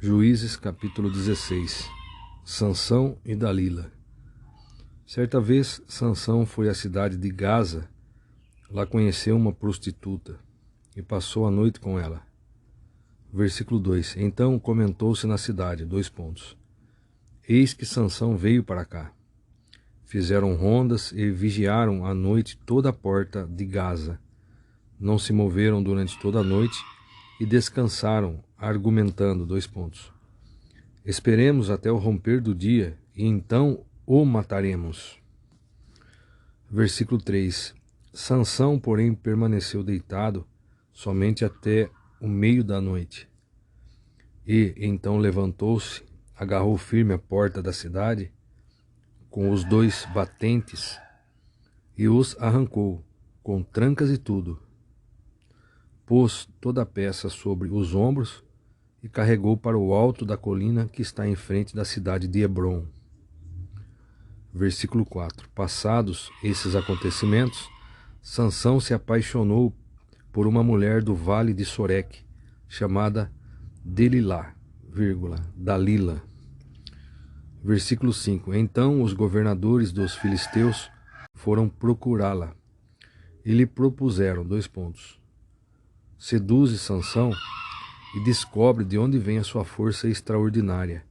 Juízes capítulo 16. Sansão e Dalila. Certa vez Sansão foi à cidade de Gaza. Lá conheceu uma prostituta e passou a noite com ela. Versículo 2. Então comentou-se na cidade, : Eis que Sansão veio para cá. Fizeram rondas e vigiaram à noite toda a porta de Gaza. Não se moveram durante toda a noite e descansaram, argumentando, : Esperemos até o romper do dia, e então o mataremos. Versículo 3. Sansão, porém, permaneceu deitado somente até o meio da noite. E então levantou-se, agarrou firme a porta da cidade, com os 2 batentes, e os arrancou, com trancas e tudo. Pôs toda a peça sobre os ombros e carregou para o alto da colina que está em frente da cidade de Hebrom. Versículo 4. Passados esses acontecimentos, Sansão se apaixonou por uma mulher do vale de Soreque, chamada Dalila. Versículo 5. Então os governadores dos filisteus foram procurá-la e lhe propuseram, : Seduze Sansão e descobre de onde vem a sua força extraordinária,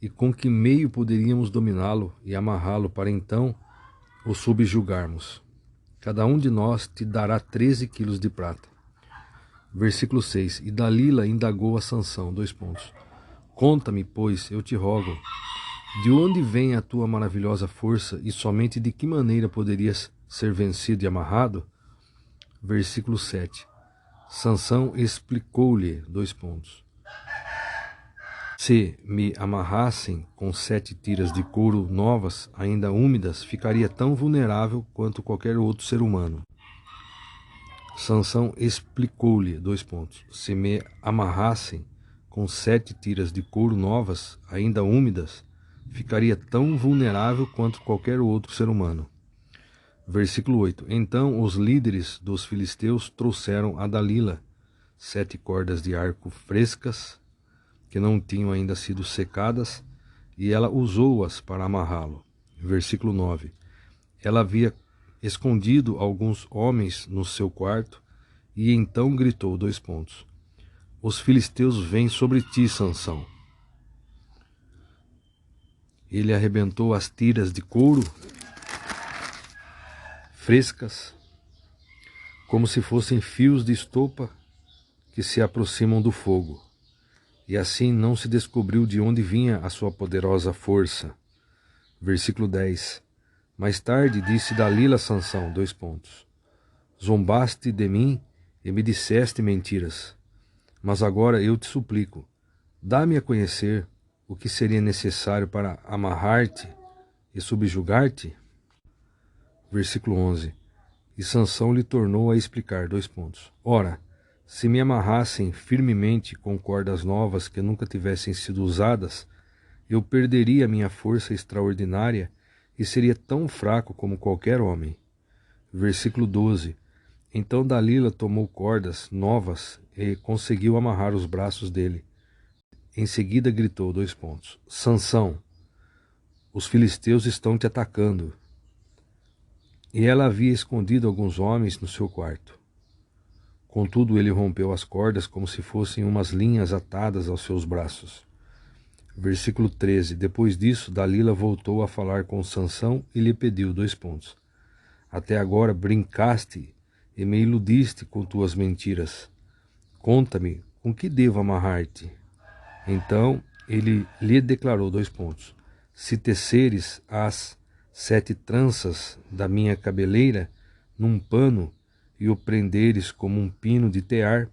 e com que meio poderíamos dominá-lo e amarrá-lo para então o subjugarmos. Cada um de nós te dará 13 quilos de prata. Versículo 6. E Dalila indagou a Sansão, : Conta-me, pois, eu te rogo, de onde vem a tua maravilhosa força e somente de que maneira poderias ser vencido e amarrado? Versículo 7. Sansão explicou-lhe, : Se me amarrassem com 7 tiras de couro novas, ainda úmidas, ficaria tão vulnerável quanto qualquer outro ser humano. Sansão explicou-lhe, : Se me amarrassem com 7 tiras de couro novas, ainda úmidas, ficaria tão vulnerável quanto qualquer outro ser humano. Versículo 8. Então os líderes dos filisteus trouxeram a Dalila 7 cordas de arco frescas, que não tinham ainda sido secadas, e ela usou-as para amarrá-lo. Versículo 9. Ela havia escondido alguns homens no seu quarto, e então gritou, : Os filisteus vêm sobre ti, Sansão. Ele arrebentou as tiras de couro frescas, como se fossem fios de estopa que se aproximam do fogo. E assim não se descobriu de onde vinha a sua poderosa força. Versículo 10. Mais tarde disse Dalila a Sansão, : Zombaste de mim e me disseste mentiras. Mas agora eu te suplico, dá-me a conhecer o que seria necessário para amarrar-te e subjugar-te. Versículo 11. E Sansão lhe tornou a explicar, : Ora, se me amarrassem firmemente com cordas novas que nunca tivessem sido usadas, eu perderia minha força extraordinária e seria tão fraco como qualquer homem. Versículo 12. Então Dalila tomou cordas novas e conseguiu amarrar os braços dele. Em seguida gritou, : Sansão, os filisteus estão te atacando. E ela havia escondido alguns homens no seu quarto. Contudo, ele rompeu as cordas como se fossem umas linhas atadas aos seus braços. Versículo 13. Depois disso, Dalila voltou a falar com Sansão e lhe pediu, : Até agora brincaste e me iludiste com tuas mentiras. Conta-me, com que devo amarrar-te? Então ele lhe declarou, : Se teceres as 7 tranças da minha cabeleira num pano e o prenderes como um pino de tear,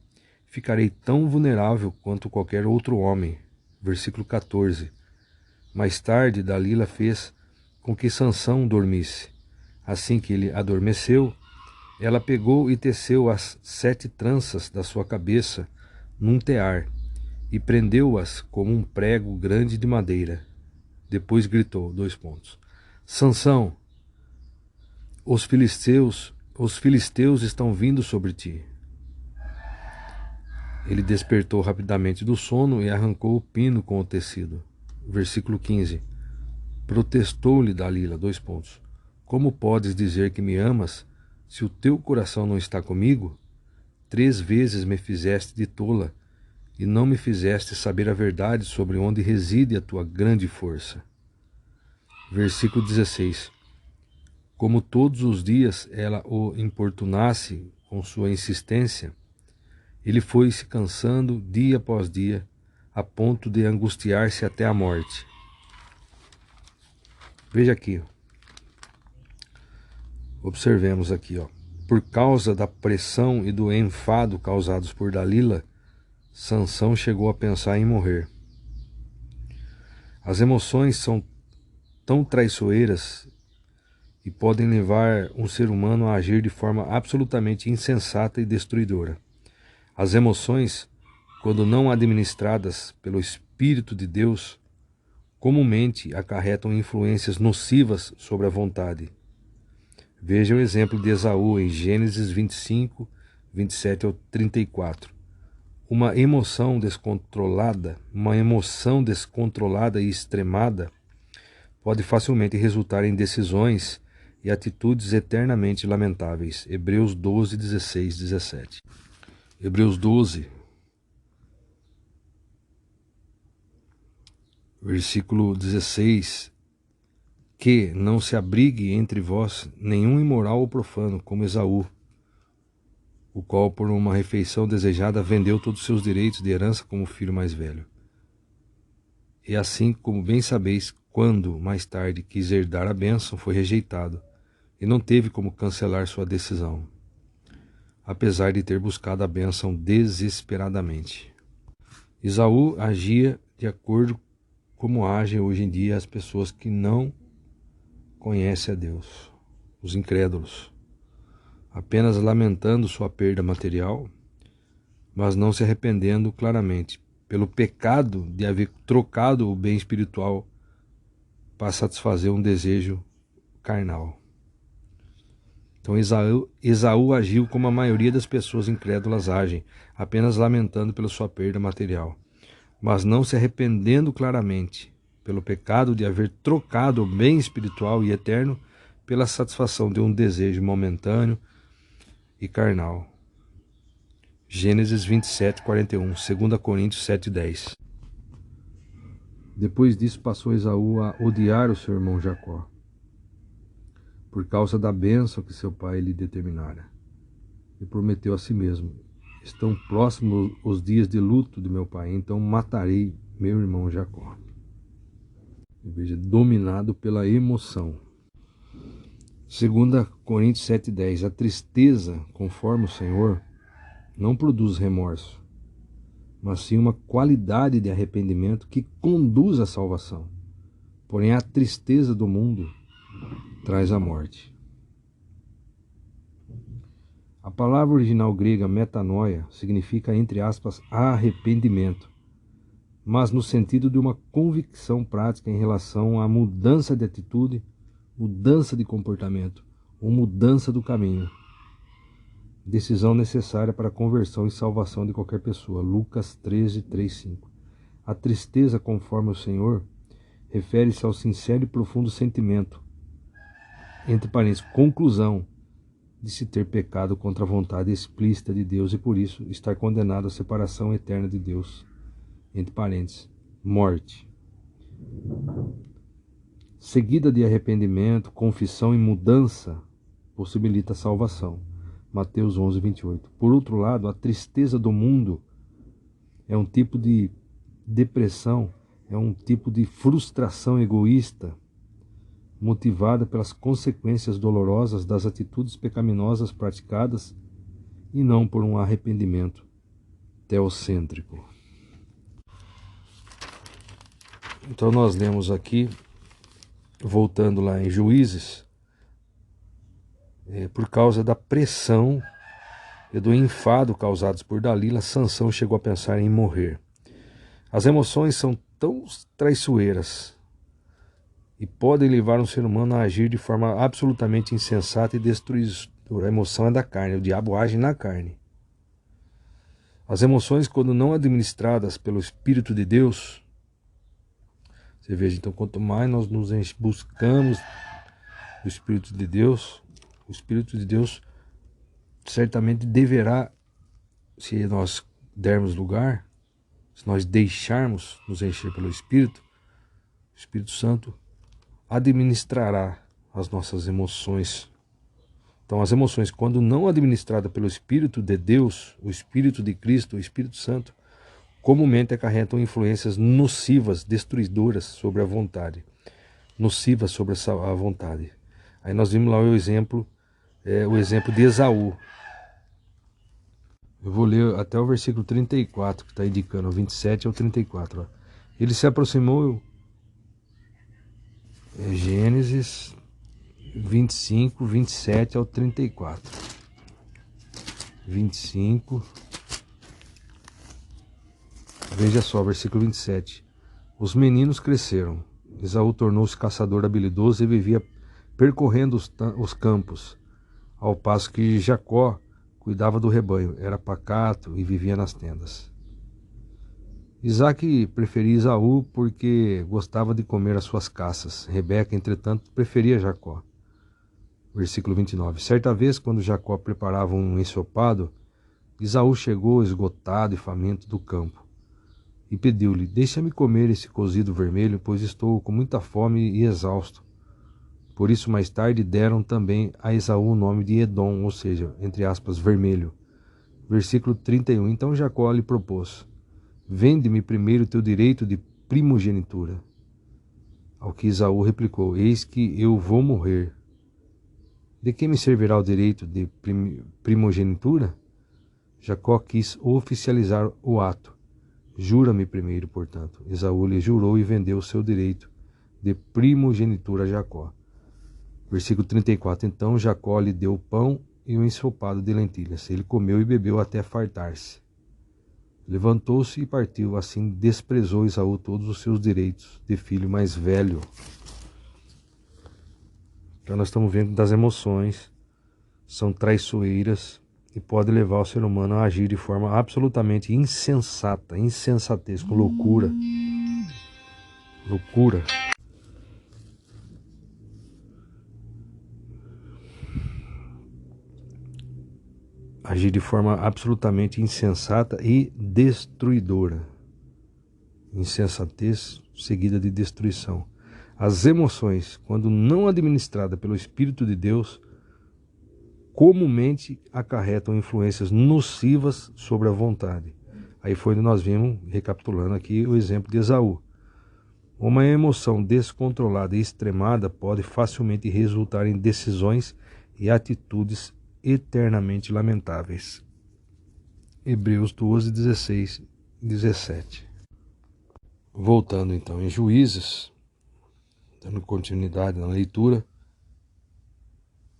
ficarei tão vulnerável quanto qualquer outro homem. Versículo 14. Mais tarde, Dalila fez com que Sansão dormisse. Assim que ele adormeceu, ela pegou e teceu as 7 tranças da sua cabeça num tear e prendeu-as como um prego grande de madeira. Depois gritou, : Sansão, os filisteus estão vindo sobre ti. Ele despertou rapidamente do sono e arrancou o pino com o tecido. Versículo 15. Protestou-lhe Dalila, : Como podes dizer que me amas, se o teu coração não está comigo? 3 vezes me fizeste de tola, e não me fizeste saber a verdade sobre onde reside a tua grande força. Versículo 16. Como todos os dias ela o importunasse com sua insistência, ele foi se cansando dia após dia, a ponto de angustiar-se até a morte. Veja aqui. Observemos aqui, Por causa da pressão e do enfado causados por Dalila, Sansão chegou a pensar em morrer. As emoções são tão traiçoeiras e podem levar um ser humano a agir de forma absolutamente insensata e destruidora. As emoções, quando não administradas pelo Espírito de Deus, comumente acarretam influências nocivas sobre a vontade. Veja o exemplo de Esaú em Gênesis 25, 27 ao 34. Uma emoção descontrolada e extremada pode facilmente resultar em decisões e atitudes eternamente lamentáveis. Hebreus 12, 16, 17. Hebreus 12, versículo 16. Que não se abrigue entre vós nenhum imoral ou profano, como Esaú, o qual por uma refeição desejada vendeu todos os seus direitos de herança como filho mais velho. E assim, como bem sabeis, quando mais tarde quis herdar a bênção, foi rejeitado, e não teve como cancelar sua decisão, apesar de ter buscado a bênção desesperadamente. Esaú agia de acordo como agem hoje em dia as pessoas que não conhecem a Deus, os incrédulos, apenas lamentando sua perda material, mas não se arrependendo claramente pelo pecado de haver trocado o bem espiritual para satisfazer um desejo carnal. Então Esaú agiu como a maioria das pessoas incrédulas agem, apenas lamentando pela sua perda material, mas não se arrependendo claramente pelo pecado de haver trocado o bem espiritual e eterno pela satisfação de um desejo momentâneo e carnal. Gênesis 27, 41, 2 Coríntios 7, 10. Depois disso passou Esaú a odiar o seu irmão Jacó, por causa da bênção que seu pai lhe determinara, e prometeu a si mesmo: estão próximos os dias de luto de meu pai, então matarei meu irmão Jacó. Veja, dominado pela emoção. 2 Coríntios 7,10. A tristeza, conforme o Senhor, não produz remorso, mas sim uma qualidade de arrependimento que conduz à salvação. Porém, a tristeza do mundo traz a morte. A palavra original grega metanoia significa, entre aspas, arrependimento, mas no sentido de uma convicção prática em relação à mudança de atitude, mudança de comportamento ou mudança do caminho. Decisão necessária para a conversão e salvação de qualquer pessoa. Lucas 13, 3, 5. A tristeza conforme o Senhor refere-se ao sincero e profundo sentimento, entre parênteses, conclusão, de se ter pecado contra a vontade explícita de Deus e por isso estar condenado à separação eterna de Deus, entre parênteses, morte. Seguida de arrependimento, confissão e mudança, possibilita a salvação. Mateus 11, 28. Por outro lado, a tristeza do mundo é um tipo de depressão, é um tipo de frustração egoísta, motivada pelas consequências dolorosas das atitudes pecaminosas praticadas e não por um arrependimento teocêntrico. Então nós lemos aqui, voltando lá em Juízes, por causa da pressão e do enfado causados por Dalila, Sansão chegou a pensar em morrer. As emoções são tão traiçoeiras e podem levar um ser humano a agir de forma absolutamente insensata e destruidora. A emoção é da carne, o diabo age na carne. As emoções, quando não administradas pelo Espírito de Deus, você veja, então, quanto mais nós nos buscamos do Espírito de Deus, o Espírito de Deus certamente deverá, se nós dermos lugar, se nós deixarmos nos encher pelo Espírito, o Espírito Santo administrará as nossas emoções. Então, as emoções, quando não administradas pelo Espírito de Deus, o Espírito de Cristo, o Espírito Santo, comumente acarretam influências nocivas, destruidoras sobre a vontade. Nocivas sobre a vontade. Aí nós vimos lá o exemplo de Esaú. Eu vou ler até o versículo 34, que está indicando, o 27 ao 34. Ó. Ele se aproximou, Gênesis 25, 27 ao 34. 25. Veja só, versículo 27. Os meninos cresceram. Esaú tornou-se caçador habilidoso e vivia percorrendo os campos, ao passo que Jacó cuidava do rebanho, era pacato e vivia nas tendas. Isaac preferia Esaú porque gostava de comer as suas caças. Rebeca, entretanto, preferia Jacó. Versículo 29. Certa vez, quando Jacó preparava um ensopado, Esaú chegou esgotado e faminto do campo e pediu-lhe: deixa-me comer esse cozido vermelho, pois estou com muita fome e exausto. Por isso, mais tarde, deram também a Esaú o nome de Edom, ou seja, entre aspas, vermelho. Versículo 31. Então Jacó lhe propôs: vende-me primeiro o teu direito de primogenitura. Ao que Esaú replicou: eis que eu vou morrer. De que me servirá o direito de primogenitura? Jacó quis oficializar o ato. Jura-me primeiro, portanto. Esaú lhe jurou e vendeu o seu direito de primogenitura a Jacó. Versículo 34. Então Jacó lhe deu o pão e um ensopado de lentilhas. Ele comeu e bebeu até fartar-se. Levantou-se e partiu. Assim desprezou Esaú todos os seus direitos de filho mais velho. Então nós estamos vendo das emoções, são traiçoeiras e pode levar o ser humano a agir de forma absolutamente insensata, insensatez, com loucura. Loucura. Agir de forma absolutamente insensata e destruidora. Insensatez seguida de destruição. As emoções, quando não administradas pelo Espírito de Deus, comumente acarretam influências nocivas sobre a vontade. Aí foi onde nós vimos, recapitulando aqui, o exemplo de Esaú. Uma emoção descontrolada e extremada pode facilmente resultar em decisões e atitudes eternamente lamentáveis. Hebreus 12, 16 e 17. Voltando então em Juízes, dando continuidade na leitura,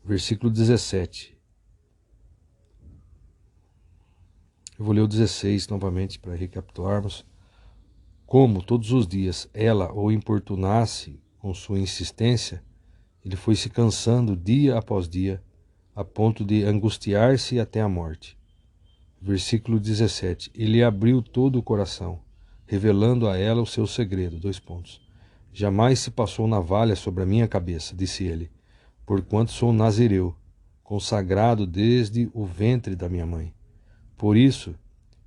versículo 17. Eu vou ler o 16 novamente para recapitularmos. Como todos os dias ela o importunasse com sua insistência, ele foi se cansando dia após dia, a ponto de angustiar-se até a morte. Versículo 17. Ele abriu todo o coração, revelando a ela o seu segredo. Jamais se passou navalha sobre a minha cabeça, disse ele, porquanto sou nazireu, consagrado desde o ventre da minha mãe. Por isso,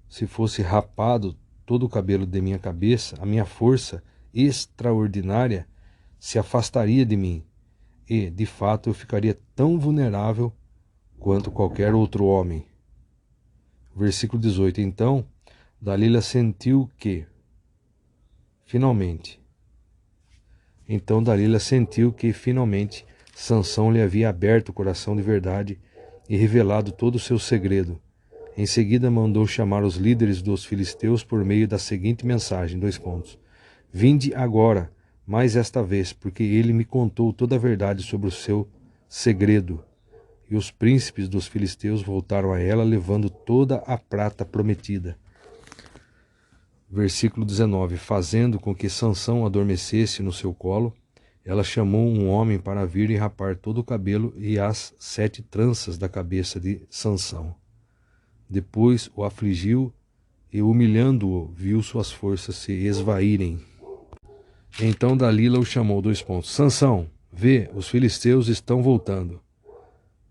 se fosse rapado todo o cabelo de minha cabeça, a minha força extraordinária se afastaria de mim, e, de fato, eu ficaria tão vulnerável quanto qualquer outro homem. Versículo 18. Então, Dalila sentiu que, finalmente, Sansão lhe havia aberto o coração de verdade e revelado todo o seu segredo. Em seguida mandou chamar os líderes dos filisteus por meio da seguinte mensagem, Vinde agora, mais esta vez, porque ele me contou toda a verdade sobre o seu segredo. E os príncipes dos filisteus voltaram a ela, levando toda a prata prometida. Versículo 19. Fazendo com que Sansão adormecesse no seu colo, ela chamou um homem para vir e rapar todo o cabelo e as 7 tranças da cabeça de Sansão. Depois o afligiu e humilhando-o, viu suas forças se esvaírem. Então Dalila o chamou, Sansão, vê, os filisteus estão voltando.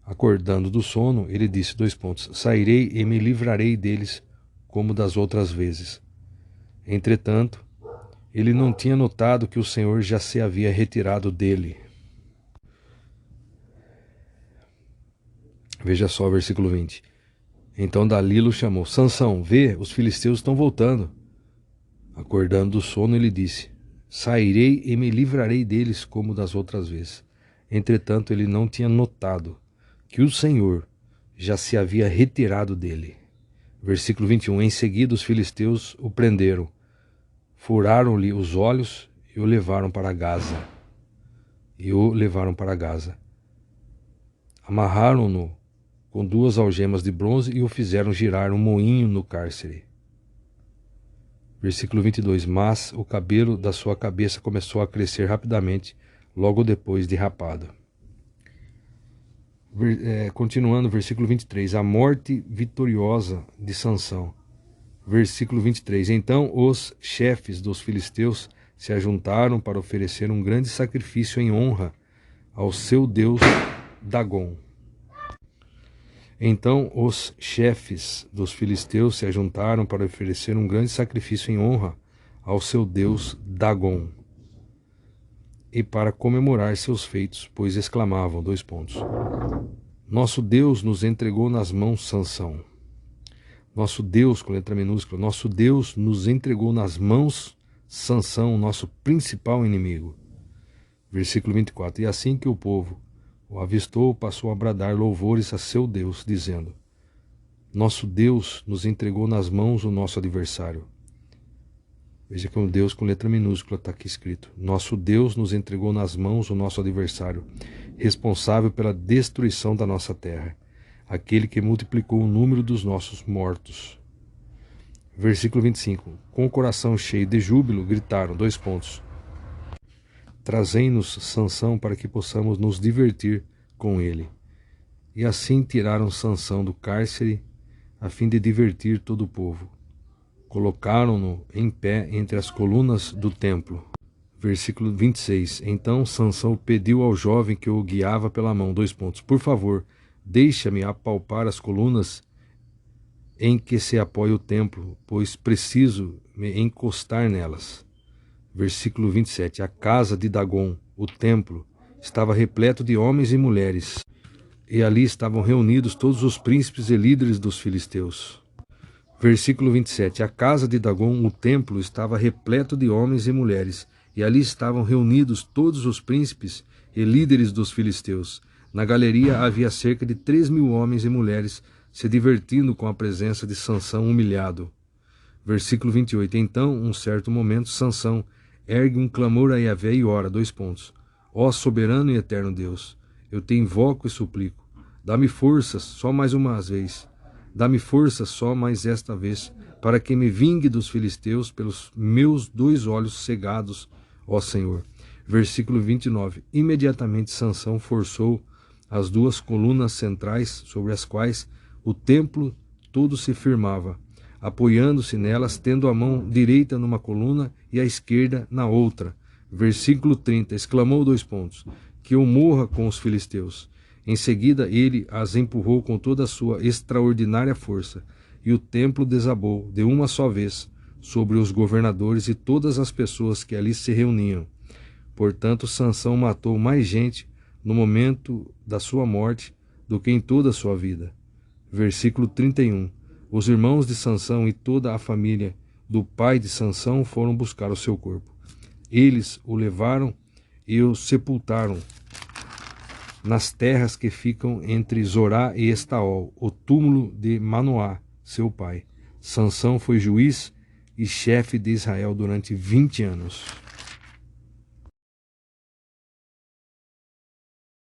Acordando do sono, ele disse, sairei e me livrarei deles como das outras vezes. Entretanto, ele não tinha notado que o Senhor já se havia retirado dele. Veja só o versículo 20. Então Dalila o chamou, Sansão, vê, os filisteus estão voltando. Acordando do sono, ele disse, sairei e me livrarei deles como das outras vezes. Entretanto, ele não tinha notado que o Senhor já se havia retirado dele. Versículo 21. Em seguida, os filisteus o prenderam, furaram-lhe os olhos e o levaram para Gaza. Amarraram-no com 2 algemas de bronze e o fizeram girar um moinho no cárcere. Versículo 22. Mas o cabelo da sua cabeça começou a crescer rapidamente, logo depois de rapado. Continuando, versículo 23. A morte vitoriosa de Sansão. Versículo 23. Então os chefes dos filisteus se ajuntaram para oferecer um grande sacrifício em honra ao seu deus Dagom. Então os chefes dos filisteus se ajuntaram para oferecer um grande sacrifício em honra ao seu deus Dagom e para comemorar seus feitos, pois exclamavam, nosso Deus nos entregou nas mãos Sansão. Nosso Deus, com letra minúscula, nosso Deus nos entregou nas mãos Sansão, nosso principal inimigo. Versículo 24. E assim que o povo o avistou, passou a bradar louvores a seu Deus, dizendo, nosso Deus nos entregou nas mãos o nosso adversário. Veja que é um Deus com letra minúscula está aqui escrito. Nosso Deus nos entregou nas mãos o nosso adversário, responsável pela destruição da nossa terra, aquele que multiplicou o número dos nossos mortos. Versículo 25. Com o coração cheio de júbilo, gritaram, trazei-nos Sansão para que possamos nos divertir com ele. E assim tiraram Sansão do cárcere, a fim de divertir todo o povo. Colocaram-no em pé entre as colunas do templo. Versículo 26. Então Sansão pediu ao jovem que o guiava pela mão, por favor, deixa-me apalpar as colunas em que se apoia o templo, pois preciso me encostar nelas. Versículo 27. A casa de Dagom, o templo, estava repleto de homens e mulheres, e ali estavam reunidos todos os príncipes e líderes dos filisteus. Versículo 27. A casa de Dagom, o templo, estava repleto de homens e mulheres, e ali estavam reunidos todos os príncipes e líderes dos filisteus. Na galeria havia cerca de 3.000 homens e mulheres se divertindo com a presença de Sansão humilhado. Versículo 28. Então, um certo momento, Sansão ergue um clamor a Yahvé e ora, ó soberano e eterno Deus, eu te invoco e suplico, dá-me forças só mais uma vez, dá-me forças só mais esta vez, para que me vingue dos filisteus pelos meus 2 olhos cegados, ó Senhor. Versículo 29. Imediatamente Sansão forçou as 2 colunas centrais sobre as quais o templo todo se firmava, apoiando-se nelas, tendo a mão direita numa coluna e a esquerda na outra. Versículo 30. Exclamou, que eu morra com os filisteus. Em seguida ele as empurrou com toda a sua extraordinária força, e o templo desabou de uma só vez sobre os governadores e todas as pessoas que ali se reuniam. Portanto, Sansão matou mais gente no momento da sua morte do que em toda a sua vida. Versículo 31. Os irmãos de Sansão e toda a família do pai de Sansão foram buscar o seu corpo. Eles o levaram e o sepultaram nas terras que ficam entre Zorá e Estaol, o túmulo de Manoá, seu pai. Sansão foi juiz e chefe de Israel durante 20 anos.